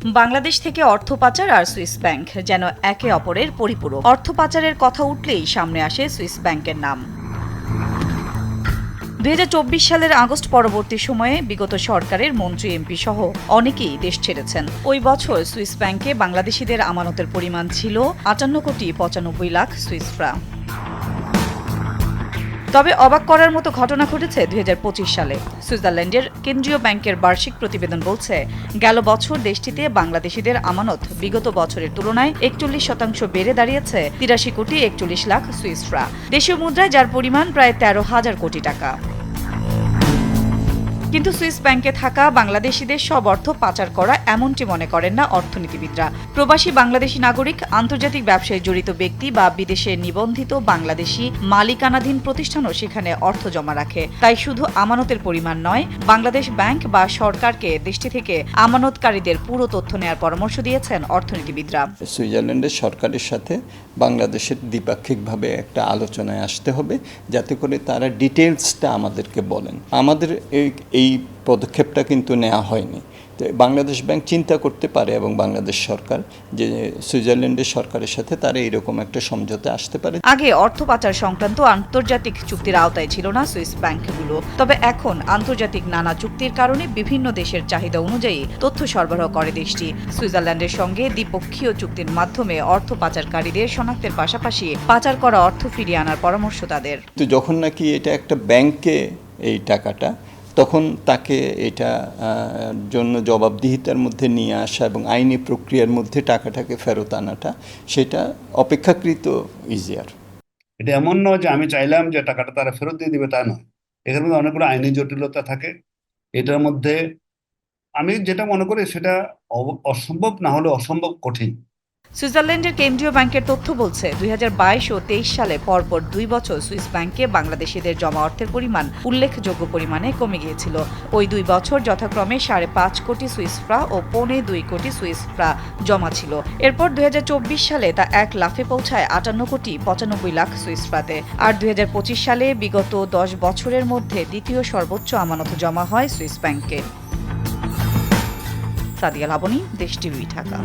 বাংলাদেশ থেকে অর্থ পাচার আর সুইস ব্যাংক যেন একে অপরের পরিপূরক। অর্থ পাচারের কথা উঠলেই সামনে আসে সুইস ব্যাংকের নাম। 2024 সালের আগস্ট পরবর্তী সময়ে বিগত সরকারের মন্ত্রী এমপি সহ অনেকেই দেশ ছেড়েছেন। ওই বছর সুইস ব্যাংকে বাংলাদেশিদের আমানতের পরিমাণ ছিল 58,95,00,000 সুইস ফ্রাঙ্ক। তবে অবাক করার মতো ঘটনা ঘটেছে 2025 সালে। সুইজারল্যান্ডের কেন্দ্রীয় ব্যাংকের বার্ষিক প্রতিবেদন বলছে, গেল বছর দেশটিতে বাংলাদেশিদের আমানত বিগত বছরের তুলনায় 41% বেড়ে দাঁড়িয়েছে 83,41,00,000 সুইস ফ্রাঙ্ক। দেশীয় মুদ্রায় যার পরিমাণ প্রায় 13,000 কোটি টাকা। কিন্তু সুইস ব্যাংকে থাকা বাংলাদেশিদের সব অর্থ পাচার করা এমনটি মনে করেন না অর্থনীতিবিদরা। প্রবাসী বাংলাদেশি নাগরিক, আন্তর্জাতিক ব্যবসায় জড়িত ব্যক্তি বা বিদেশে নিবন্ধিত বাংলাদেশি মালিকানাধীন প্রতিষ্ঠানও সেখানে অর্থ জমা রাখে। তাই শুধু আমানতের পরিমাণ নয়, বাংলাদেশ ব্যাংক বা সরকারকে দেশটি থেকে আমানতকারীদের পুরো তথ্য নেওয়ার পরামর্শ দিয়েছেন অর্থনীতিবিদরা। সুইজারল্যান্ডের সরকারের সাথে বাংলাদেশের দ্বিপাক্ষিকভাবে একটা আলোচনায় আসতে হবে, যাতে করে তারা ডিটেলসটা আমাদেরকে বলেন। আমাদের এই পদক্ষেপটা কিন্তু নেওয়া হয়নি। তো বাংলাদেশ ব্যাংক চিন্তা করতে পারে এবং বাংলাদেশ সরকার যে সুইজারল্যান্ডের সরকারের সাথে তারা এরকম একটা সমঝোতা আসতে পারে। আগে অর্থ পাচার সংক্রান্ত আন্তর্জাতিক চুক্তির আওতায় ছিল না সুইস ব্যাংকগুলো। তবে এখন আন্তর্জাতিক নানা চুক্তির কারণে বিভিন্ন দেশের চাহিদা অনুযায়ী তথ্য সরবরাহ করে দেশটি। সুইজারল্যান্ডের সঙ্গে দ্বিপক্ষীয় চুক্তির মাধ্যমে অর্থ পাচারকারীদের শনাক্তের পাশাপাশি পাচার করা অর্থ ফিরিয়ে আনার পরামর্শ তাদের। তো যখন নাকি এটা একটা ব্যাংকে এই টাকাটা, তখন তাকে এটা জন্য জবাবদিহিতার মধ্যে নিয়ে আসা এবং আইনি প্রক্রিয়ার মধ্যে টাকাটাকে ফেরত আনাটা, সেটা অপেক্ষাকৃত ইজিয়ার। এটা এমন নয় যে আমি চাইলাম যে টাকাটা তারা ফেরত দিয়ে দিবে, তা নয়। এখানে মধ্যে অনেকগুলো আইনি জটিলতা থাকে। এটার মধ্যে আমি যেটা মনে করি সেটা অসম্ভব না হলে অসম্ভব কঠিন। সুইজারল্যান্ডের কেন্দ্রীয় ব্যাংকের তথ্য বলছে, 2022 ও 23 সালে পরপর 2 বছর সুইস ব্যাংকে বাংলাদেশিদের জমা অর্থের পরিমাণ উল্লেখযোগ্য পরিমাণে কমে গিয়েছিল। ওই 2 বছর যথাক্রমে 5.5 কোটি সুইস ফ্রাঙ্ক ও 2.25 কোটি সুইস ফ্রাঙ্ক জমা ছিল। এরপর 2024 সালে তা এক লাফে পৌঁছায় 58,95,00,000 সুইস ফ্রাঙ্কে। আর 2025 সালে বিগত 10 বছরের মধ্যে দ্বিতীয় সর্বোচ্চ আমানত জমা হয় সুইস ব্যাংকে। সাদিয়া লাবনী, দেশ টিভি, ঢাকা।